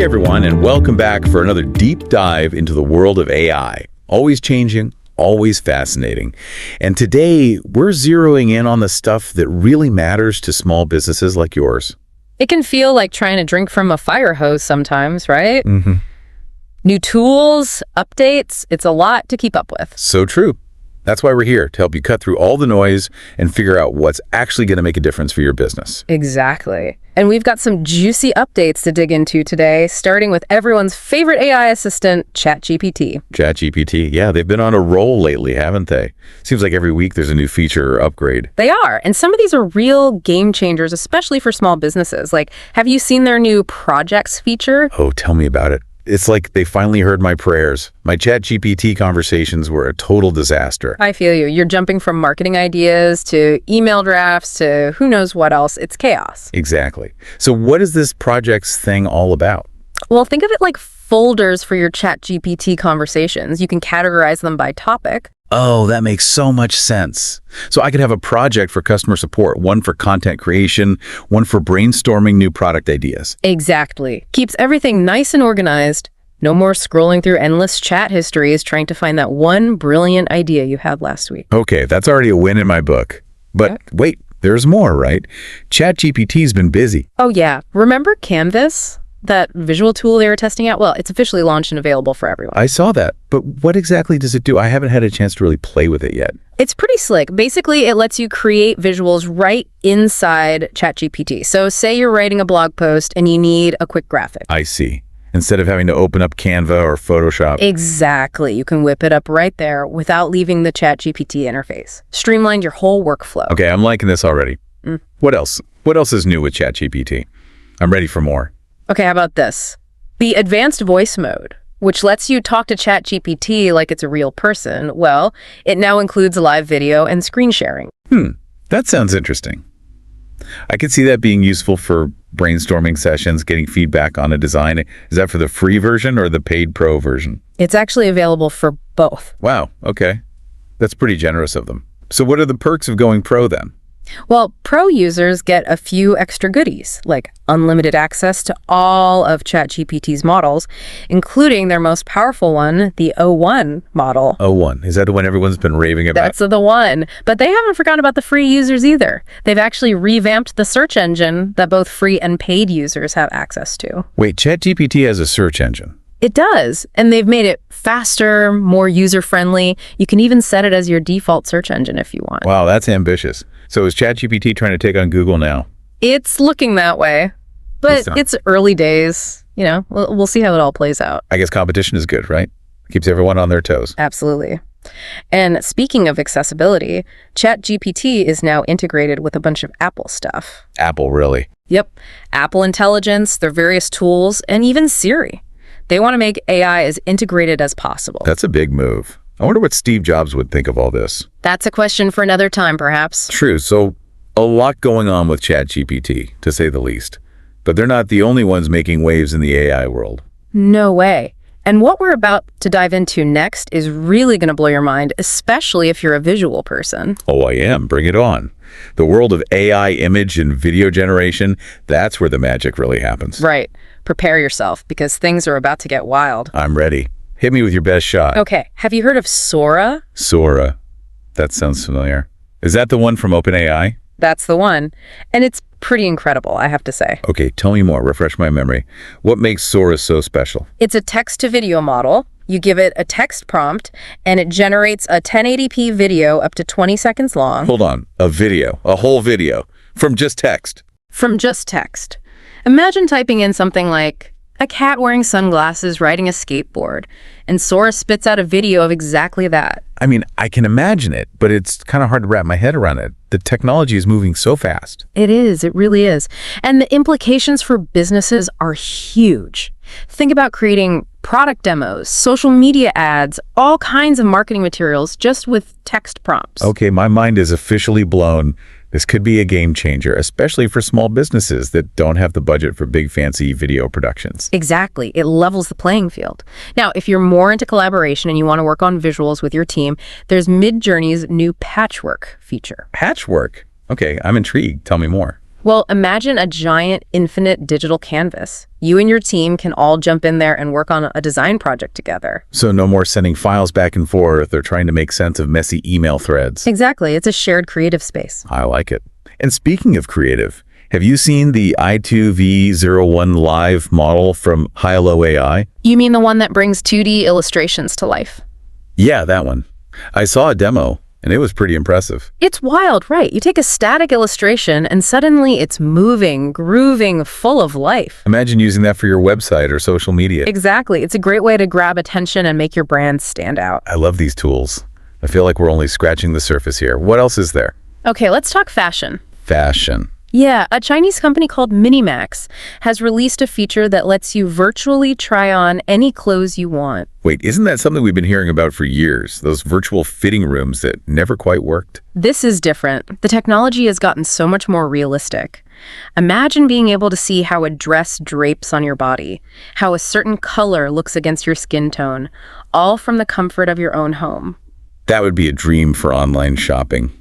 everyone, and welcome back for another deep dive into the world of AI. Always changing, always fascinating. And today, we're zeroing in on the stuff that really matters to small businesses like yours. It can feel like trying to drink from a fire hose sometimes, right? Mm-hmm. New tools, updates, it's a lot to keep up with. So true. That's why we're here, to help you cut through all the noise and figure out what's actually going to make a difference for your business. Exactly. And we've got some juicy updates to dig into today, starting with everyone's favorite AI assistant, ChatGPT. ChatGPT, yeah, they've been on a roll lately, haven't they? Seems like every week there's a new feature or upgrade. They are, and some of these are real game changers, especially for small businesses. Like, have you seen their new Projects feature? Oh, tell me about it. It's like they finally heard my prayers. My ChatGPT conversations were a total disaster. I feel you. You're jumping from marketing ideas to email drafts to who knows what else. It's chaos. Exactly. So what is this projects thing all about? Well, think of it like folders for your ChatGPT conversations. You can categorize them by topic. Oh, that makes so much sense. So I could have a project for customer support, one for content creation, one for brainstorming new product ideas. Exactly. Keeps everything nice and organized. No more scrolling through endless chat histories trying to find that one brilliant idea you had last week. Okay, that's already a win in my book. But wait, there's more, right? ChatGPT's been busy. Oh yeah. Remember Canvas? That visual tool they were testing out? Well, it's officially launched and available for everyone. I saw that, but what exactly does it do? I haven't had a chance to really play with it yet. It's pretty slick. Basically, it lets you create visuals right inside ChatGPT. So say you're writing a blog post and you need a quick graphic. I see. Instead of having to open up Canva or Photoshop. Exactly. You can whip it up right there without leaving the ChatGPT interface. Streamlined your whole workflow. Okay, I'm liking this already. What else? What else is new with ChatGPT? I'm ready for more. Okay, how about this? The advanced voice mode, which lets you talk to ChatGPT like it's a real person, well, it now includes live video and screen sharing. That sounds interesting. I could see that being useful for brainstorming sessions, getting feedback on a design. Is that for the free version or the paid pro version? It's actually available for both. Wow, okay. That's pretty generous of them. So what are the perks of going pro then? Well, pro users get a few extra goodies, like unlimited access to all of ChatGPT's models, including their most powerful one, the O1 model. O1, is that the one everyone's been raving about? That's the one. But they haven't forgotten about the free users either. They've actually revamped the search engine that both free and paid users have access to. Wait, ChatGPT has a search engine? It does, and they've made it faster, more user-friendly. You can even set it as your default search engine if you want. Wow, that's ambitious. So is ChatGPT trying to take on Google now? It's looking that way, but it's early days. You know, we'll see how it all plays out. I guess competition is good, right? Keeps everyone on their toes. Absolutely. And speaking of accessibility, ChatGPT is now integrated with a bunch of Apple stuff. Apple, really? Yep. Apple Intelligence, their various tools, and even Siri. They want to make AI as integrated as possible. That's a big move. I wonder what Steve Jobs would think of all this. That's a question for another time, perhaps. True. So a lot going on with ChatGPT, to say the least. But they're not the only ones making waves in the AI world. No way. And what we're about to dive into next is really going to blow your mind, especially if you're a visual person. Oh, I am. Bring it on. The world of AI image and video generation, that's where the magic really happens. Right. Prepare yourself, because things are about to get wild. I'm ready. Hit me with your best shot. Okay. Have you heard of Sora? Sora. That sounds familiar. Is that the one from OpenAI? That's the one. And it's pretty incredible, I have to say. Okay, tell me more. Refresh my memory. What makes Sora so special? It's a text-to-video model. You give it a text prompt, and it generates a 1080p video up to 20 seconds long. Hold on. A video. A whole video. From just text. From just text. Imagine typing in something like, a cat wearing sunglasses riding a skateboard, and Sora spits out a video of exactly that. I mean, I can imagine it, but it's kind of hard to wrap my head around it. The technology is moving so fast. It is. It really is. And the implications for businesses are huge. Think about creating product demos, social media ads, all kinds of marketing materials just with text prompts. Okay, my mind is officially blown. This could be a game changer, especially for small businesses that don't have the budget for big fancy video productions. Exactly. It levels the playing field. Now, if you're more into collaboration and you want to work on visuals with your team, there's MidJourney's new Patchwork feature. Patchwork? Okay, I'm intrigued. Tell me more. Well, imagine a giant, infinite digital canvas. You and your team can all jump in there and work on a design project together. So no more sending files back and forth or trying to make sense of messy email threads. Exactly. It's a shared creative space. I like it. And speaking of creative, have you seen the I2V01 live model from Hello AI? You mean the one that brings 2D illustrations to life? Yeah, that one. I saw a demo, and it was pretty impressive. It's wild, right? You take a static illustration and suddenly it's moving, grooving, full of life. Imagine using that for your website or social media. Exactly. It's a great way to grab attention and make your brand stand out. I love these tools. I feel like we're only scratching the surface here. What else is there? Okay, let's talk fashion. Fashion. Yeah, a Chinese company called Minimax has released a feature that lets you virtually try on any clothes you want. Wait, isn't that something we've been hearing about for years? Those virtual fitting rooms that never quite worked? This is different. The technology has gotten so much more realistic. Imagine being able to see how a dress drapes on your body, how a certain color looks against your skin tone, all from the comfort of your own home. That would be a dream for online shopping.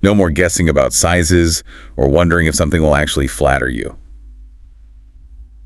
No more guessing about sizes or wondering if something will actually flatter you.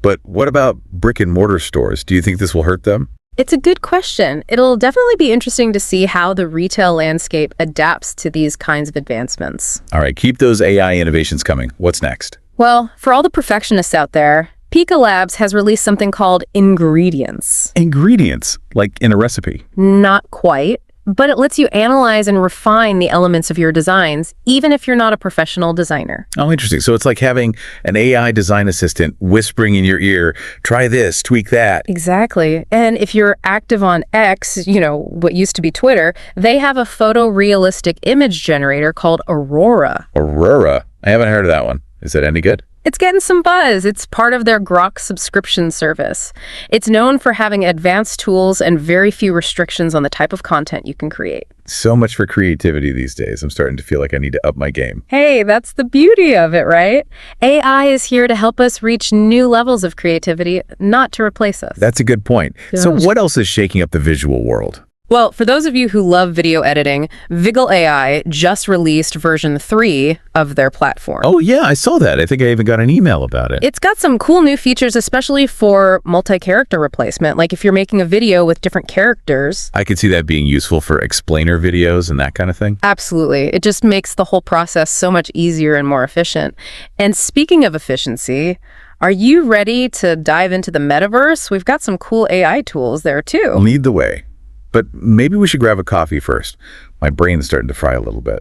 But what about brick and mortar stores? Do you think this will hurt them? It's a good question. It'll definitely be interesting to see how the retail landscape adapts to these kinds of advancements. All right, keep those AI innovations coming. What's next? Well, for all the perfectionists out there, Pika Labs has released something called ingredients. Ingredients, like in a recipe. Not quite, but it lets you analyze and refine the elements of your designs, even if you're not a professional designer. Oh, interesting. So it's like having an AI design assistant whispering in your ear, try this, tweak that. Exactly. And if you're active on X, what used to be Twitter, they have a photorealistic image generator called Aurora. Aurora? I haven't heard of that one. Is it any good? It's getting some buzz. It's part of their Grok subscription service. It's known for having advanced tools and very few restrictions on the type of content you can create. So much for creativity these days. I'm starting to feel like I need to up my game. Hey, that's the beauty of it, right? AI is here to help us reach new levels of creativity, not to replace us. That's a good point. Yeah. So what else is shaking up the visual world? Well, for those of you who love video editing, Pika AI just released version 3 of their platform. Oh, yeah, I saw that. I think I even got an email about it. It's got some cool new features, especially for multi-character replacement. Like if you're making a video with different characters. I could see that being useful for explainer videos and that kind of thing. Absolutely. It just makes the whole process so much easier and more efficient. And speaking of efficiency, are you ready to dive into the metaverse? We've got some cool AI tools there too. Lead the way. But maybe we should grab a coffee first. My brain's starting to fry a little bit.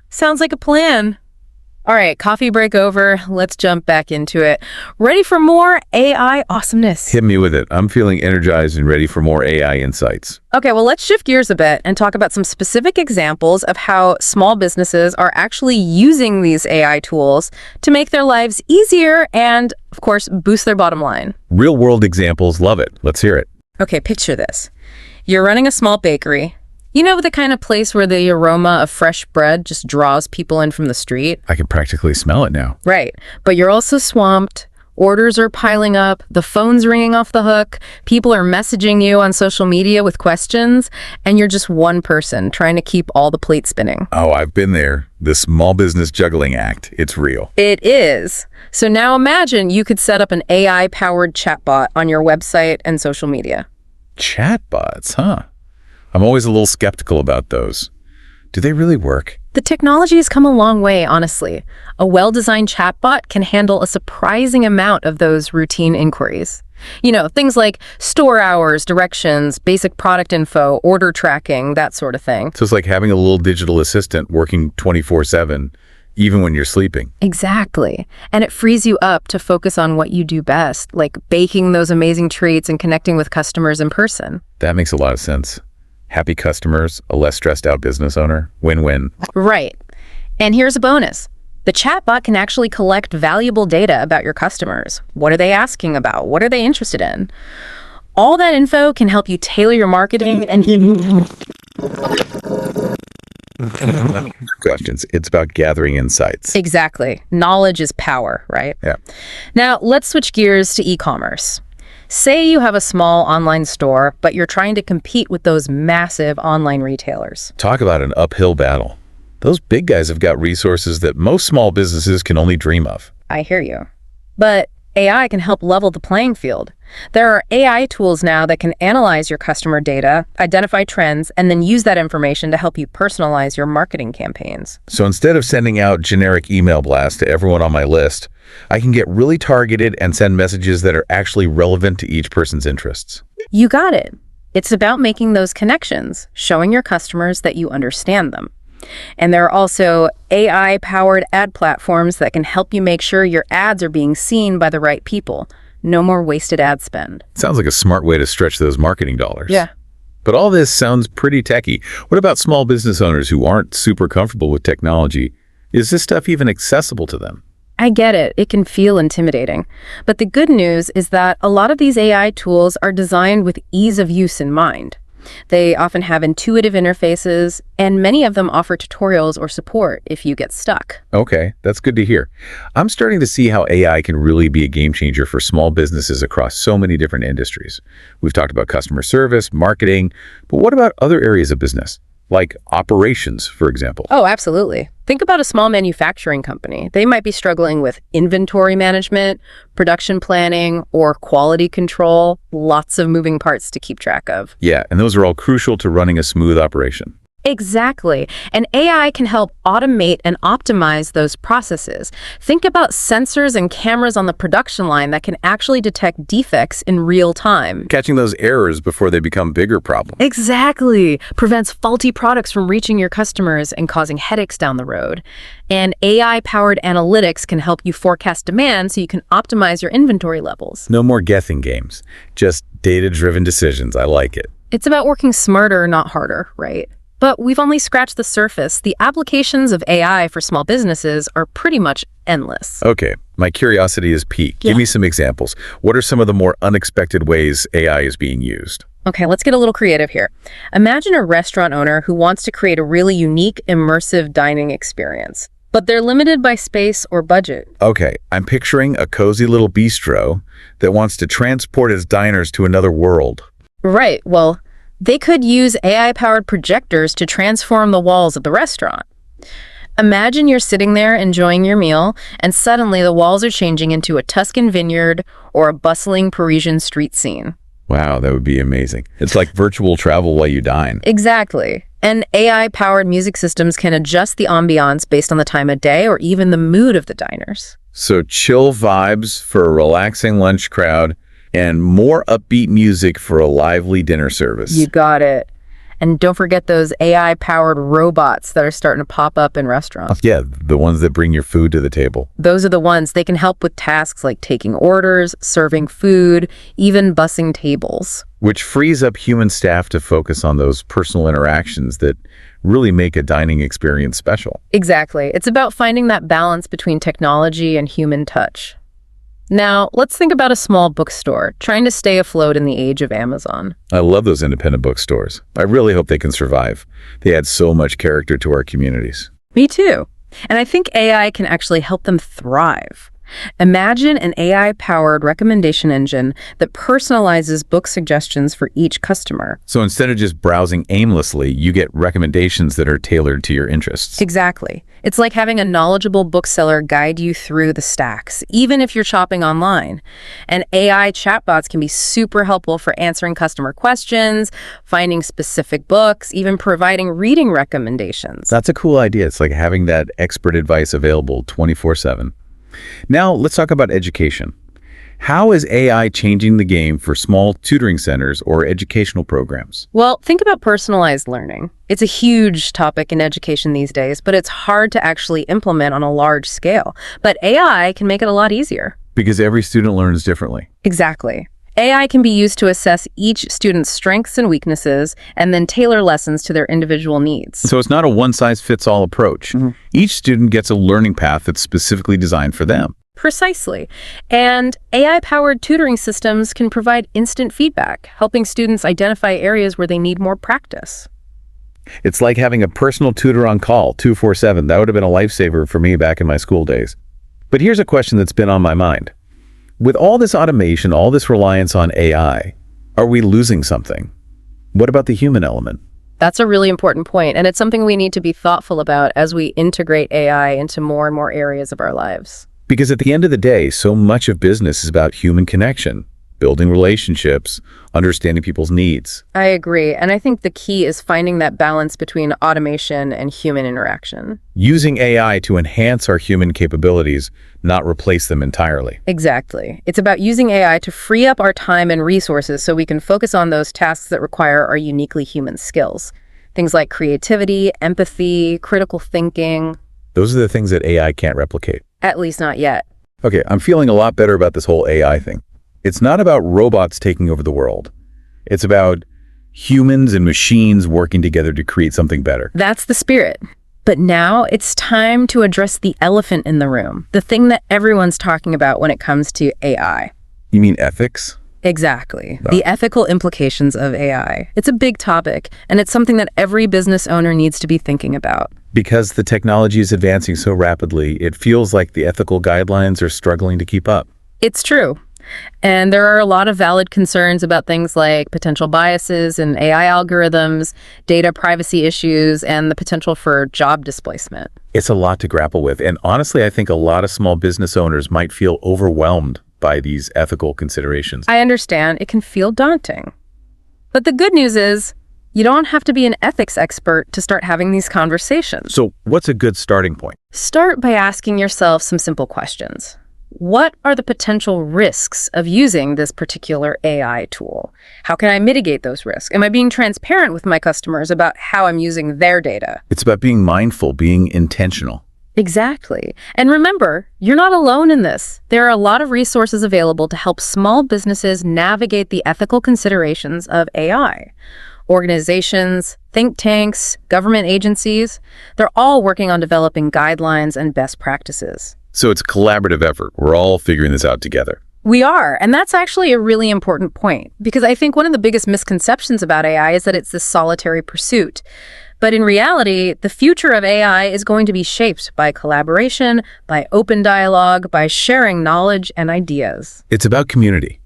Sounds like a plan. All right, coffee break over. Let's jump back into it. Ready for more AI awesomeness? Hit me with it. I'm feeling energized and ready for more AI insights. Okay, well, let's shift gears a bit and talk about some specific examples of how small businesses are actually using these AI tools to make their lives easier and, of course, boost their bottom line. Real-world examples, love it. Let's hear it. Okay, picture this. You're running a small bakery. You know, the kind of place where the aroma of fresh bread just draws people in from the street? I can practically smell it now. Right. But you're also swamped. Orders are piling up. The phone's ringing off the hook. People are messaging you on social media with questions. And you're just one person trying to keep all the plates spinning. Oh, I've been there. The small business juggling act. It's real. It is. So now imagine you could set up an AI-powered chatbot on your website and social media. Chatbots, huh? I'm always a little skeptical about those. Do they really work? The technology has come a long way, honestly. A well-designed chatbot can handle a surprising amount of those routine inquiries. Things like store hours, directions, basic product info, order tracking, that sort of thing. So it's like having a little digital assistant working 24/7, even when you're sleeping. Exactly. And it frees you up to focus on what you do best, like baking those amazing treats and connecting with customers in person. That makes a lot of sense. Happy customers, a less stressed out business owner, win-win. Right. And here's a bonus. The chatbot can actually collect valuable data about your customers. What are they asking about? What are they interested in? All that info can help you tailor your marketing and questions. It's about gathering insights. Exactly. Knowledge is power, right? Yeah. Now, let's switch gears to e-commerce. Say you have a small online store, but you're trying to compete with those massive online retailers. Talk about an uphill battle. Those big guys have got resources that most small businesses can only dream of. I hear you. But AI can help level the playing field. There are AI tools now that can analyze your customer data, identify trends, and then use that information to help you personalize your marketing campaigns. So instead of sending out generic email blasts to everyone on my list, I can get really targeted and send messages that are actually relevant to each person's interests. You got it. It's about making those connections, showing your customers that you understand them. And there are also AI-powered ad platforms that can help you make sure your ads are being seen by the right people. No more wasted ad spend. Sounds like a smart way to stretch those marketing dollars. Yeah. But all this sounds pretty techy. What about small business owners who aren't super comfortable with technology? Is this stuff even accessible to them? I get it. It can feel intimidating. But the good news is that a lot of these AI tools are designed with ease of use in mind. They often have intuitive interfaces, and many of them offer tutorials or support if you get stuck. Okay, that's good to hear. I'm starting to see how AI can really be a game changer for small businesses across so many different industries. We've talked about customer service, marketing, but what about other areas of business? Like operations, for example. Oh, absolutely. Think about a small manufacturing company. They might be struggling with inventory management, production planning, or quality control. Lots of moving parts to keep track of. Yeah, and those are all crucial to running a smooth operation. Exactly. And AI can help automate and optimize those processes. Think about sensors and cameras on the production line that can actually detect defects in real time. Catching those errors before they become bigger problems. Exactly. Prevents faulty products from reaching your customers and causing headaches down the road. And AI-powered analytics can help you forecast demand so you can optimize your inventory levels. No more guessing games, just data-driven decisions. I like it. It's about working smarter, not harder, right? But we've only scratched the surface. The applications of AI for small businesses are pretty much endless. Okay, my curiosity is piqued. Give me some examples. What are some of the more unexpected ways AI is being used? Okay, let's get a little creative here. Imagine a restaurant owner who wants to create a really unique, immersive dining experience, but they're limited by space or budget. Okay, I'm picturing a cozy little bistro that wants to transport its diners to another world. Right, well, they could use AI-powered projectors to transform the walls of the restaurant. Imagine you're sitting there enjoying your meal, and suddenly the walls are changing into a Tuscan vineyard or a bustling Parisian street scene. Wow, that would be amazing. It's like virtual travel while you dine. Exactly. And AI-powered music systems can adjust the ambiance based on the time of day or even the mood of the diners. So chill vibes for a relaxing lunch crowd, and more upbeat music for a lively dinner service. You got it. And don't forget those AI-powered robots that are starting to pop up in restaurants. Yeah, the ones that bring your food to the table. Those are the ones. They can help with tasks like taking orders, serving food, even bussing tables. Which frees up human staff to focus on those personal interactions that really make a dining experience special. Exactly. It's about finding that balance between technology and human touch. Now, let's think about a small bookstore trying to stay afloat in the age of Amazon. I love those independent bookstores. I really hope they can survive. They add so much character to our communities. Me too. And I think AI can actually help them thrive. Imagine an AI-powered recommendation engine that personalizes book suggestions for each customer. So instead of just browsing aimlessly, you get recommendations that are tailored to your interests. Exactly. It's like having a knowledgeable bookseller guide you through the stacks, even if you're shopping online. And AI chatbots can be super helpful for answering customer questions, finding specific books, even providing reading recommendations. That's a cool idea. It's like having that expert advice available 24/7. Now, let's talk about education. How is AI changing the game for small tutoring centers or educational programs? Well, think about personalized learning. It's a huge topic in education these days, but it's hard to actually implement on a large scale. But AI can make it a lot easier. Because every student learns differently. Exactly. AI can be used to assess each student's strengths and weaknesses and then tailor lessons to their individual needs. So it's not a one-size-fits-all approach. Each student gets a learning path that's specifically designed for them. Precisely. And AI-powered tutoring systems can provide instant feedback, helping students identify areas where they need more practice. It's like having a personal tutor on call 24/7. That would have been a lifesaver for me back in my school days. But here's a question that's been on my mind. With all this automation, all this reliance on AI, are we losing something? What about the human element? That's a really important point, and it's something we need to be thoughtful about as we integrate AI into more and more areas of our lives. Because at the end of the day, so much of business is about human connection, building relationships, understanding people's needs. I agree. And I think the key is finding that balance between automation and human interaction. Using AI to enhance our human capabilities, not replace them entirely. Exactly. It's about using AI to free up our time and resources so we can focus on those tasks that require our uniquely human skills. Things like creativity, empathy, critical thinking. Those are the things that AI can't replicate. At least not yet. Okay, I'm feeling a lot better about this whole AI thing. It's not about robots taking over the world. It's about humans and machines working together to create something better. That's the spirit. But now it's time to address the elephant in the room, the thing that everyone's talking about when it comes to AI. You mean ethics? Exactly. The ethical implications of AI. It's a big topic, and it's something that every business owner needs to be thinking about. Because the technology is advancing so rapidly, it feels like the ethical guidelines are struggling to keep up. It's true. And there are a lot of valid concerns about things like potential biases in AI algorithms, data privacy issues, and the potential for job displacement. It's a lot to grapple with, and honestly, I think a lot of small business owners might feel overwhelmed by these ethical considerations. I understand it can feel daunting. But the good news is, you don't have to be an ethics expert to start having these conversations. So what's a good starting point? Start by asking yourself some simple questions. What are the potential risks of using this particular AI tool? How can I mitigate those risks? Am I being transparent with my customers about how I'm using their data? It's about being mindful, being intentional. Exactly. And remember, you're not alone in this. There are a lot of resources available to help small businesses navigate the ethical considerations of AI. Organizations, think tanks, government agencies, they're all working on developing guidelines and best practices. So it's a collaborative effort. We're all figuring this out together. We are, and that's actually a really important point, because I think one of the biggest misconceptions about AI is that it's this solitary pursuit. But in reality, the future of AI is going to be shaped by collaboration, by open dialogue, by sharing knowledge and ideas. It's about community.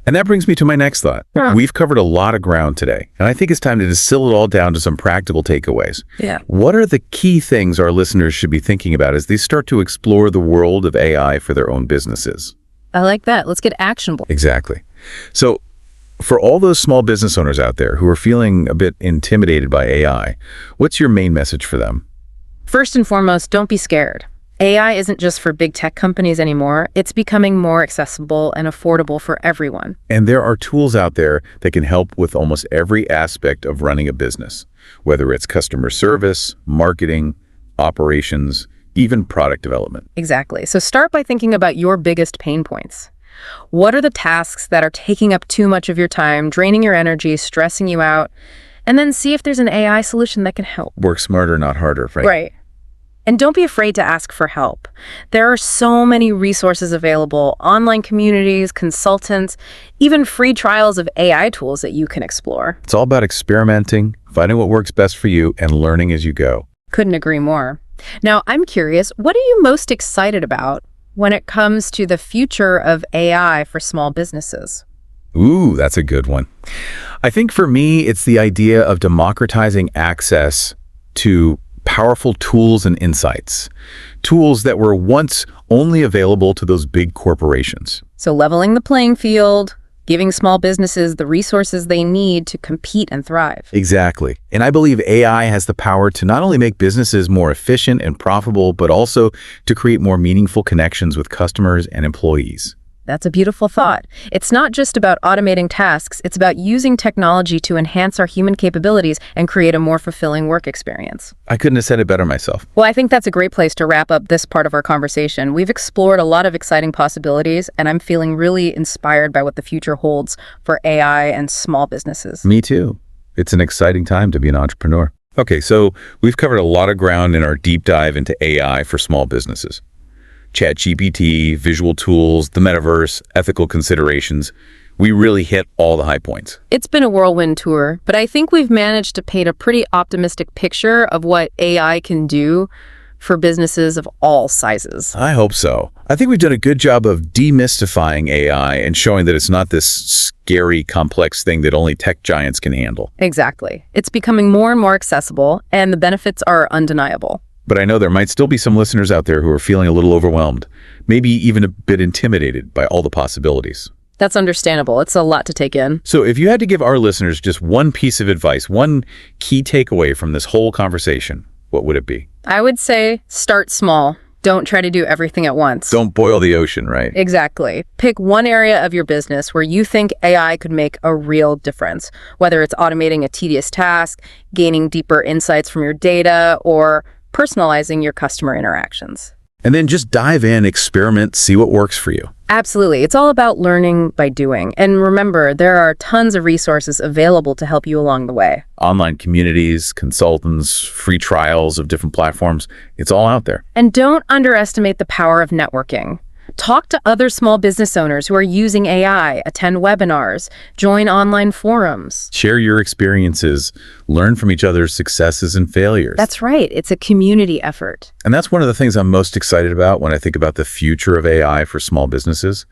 And that brings me to my next thought. We've covered a lot of ground today, and I think it's time to distill it all down to some practical takeaways. Yeah. What are the key things our listeners should be thinking about as they start to explore the world of AI for their own businesses? I like that. Let's get actionable. Exactly. So for all those small business owners out there who are feeling a bit intimidated by AI, what's your main message for them? First and foremost, don't be scared. AI isn't just for big tech companies anymore. It's becoming more accessible and affordable for everyone. And there are tools out there that can help with almost every aspect of running a business, whether it's customer service, marketing, operations, even product development. Exactly. So start by thinking about your biggest pain points. What are the tasks that are taking up too much of your time, draining your energy, stressing you out? And then see if there's an AI solution that can help. Work smarter, not harder, right? Right. And don't be afraid to ask for help. There are so many resources available, online communities, consultants, even free trials of AI tools that you can explore. It's all about experimenting, finding what works best for you, and learning as you go. Couldn't agree more. Now, I'm curious, what are you most excited about when it comes to the future of AI for small businesses? Ooh, that's a good one. I think for me, it's the idea of democratizing access to powerful tools and insights. Tools that were once only available to those big corporations. So leveling the playing field, giving small businesses the resources they need to compete and thrive. Exactly. And I believe AI has the power to not only make businesses more efficient and profitable, but also to create more meaningful connections with customers and employees. That's a beautiful thought. It's not just about automating tasks, it's about using technology to enhance our human capabilities and create a more fulfilling work experience. I couldn't have said it better myself. Well, I think that's a great place to wrap up this part of our conversation. We've explored a lot of exciting possibilities, and I'm feeling really inspired by what the future holds for AI and small businesses. Me too. It's an exciting time to be an entrepreneur. Okay, so we've covered a lot of ground in our deep dive into AI for small businesses. ChatGPT, visual tools, the metaverse, ethical considerations. We really hit all the high points. It's been a whirlwind tour, but I think we've managed to paint a pretty optimistic picture of what AI can do for businesses of all sizes. I hope so. I think we've done a good job of demystifying AI and showing that it's not this scary, complex thing that only tech giants can handle. Exactly. It's becoming more and more accessible, and the benefits are undeniable. But I know there might still be some listeners out there who are feeling a little overwhelmed, maybe even a bit intimidated by all the possibilities. That's understandable. It's a lot to take in. So if you had to give our listeners just one piece of advice, one key takeaway from this whole conversation, what would it be? I would say start small. Don't try to do everything at once. Don't boil the ocean, right? Exactly. Pick one area of your business where you think AI could make a real difference, whether it's automating a tedious task, gaining deeper insights from your data, or personalizing your customer interactions. And then just dive in, experiment, see what works for you. Absolutely. It's all about learning by doing. And remember, there are tons of resources available to help you along the way. Online communities, consultants, free trials of different platforms, it's all out there. And don't underestimate the power of networking. Talk to other small business owners who are using AI, attend webinars, join online forums. Share your experiences, learn from each other's successes and failures. That's right. It's a community effort. And that's one of the things I'm most excited about when I think about the future of AI for small businesses.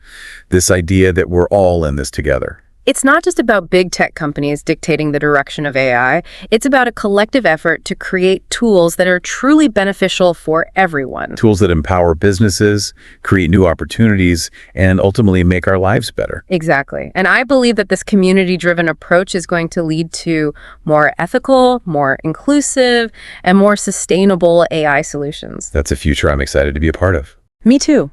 This idea that we're all in this together. It's not just about big tech companies dictating the direction of AI. It's about a collective effort to create tools that are truly beneficial for everyone. Tools that empower businesses, create new opportunities, and ultimately make our lives better. Exactly. And I believe that this community-driven approach is going to lead to more ethical, more inclusive, and more sustainable AI solutions. That's a future I'm excited to be a part of. Me too.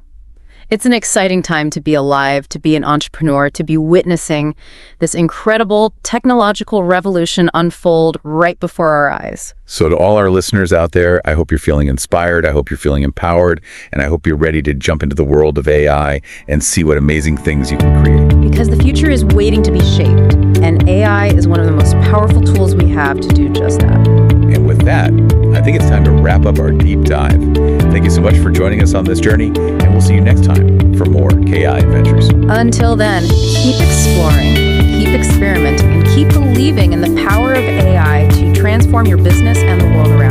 It's an exciting time to be alive, to be an entrepreneur, to be witnessing this incredible technological revolution unfold right before our eyes. So to all our listeners out there, I hope you're feeling inspired, I hope you're feeling empowered, and I hope you're ready to jump into the world of AI and see what amazing things you can create. Because the future is waiting to be shaped, and AI is one of the most powerful tools we have to do just that. And with that, I think it's time to wrap up our deep dive. Thank you so much for joining us on this journey, and we'll see you next time for more KI adventures. Until then, keep exploring, keep experimenting, and keep believing in the power of AI to transform your business and the world around you.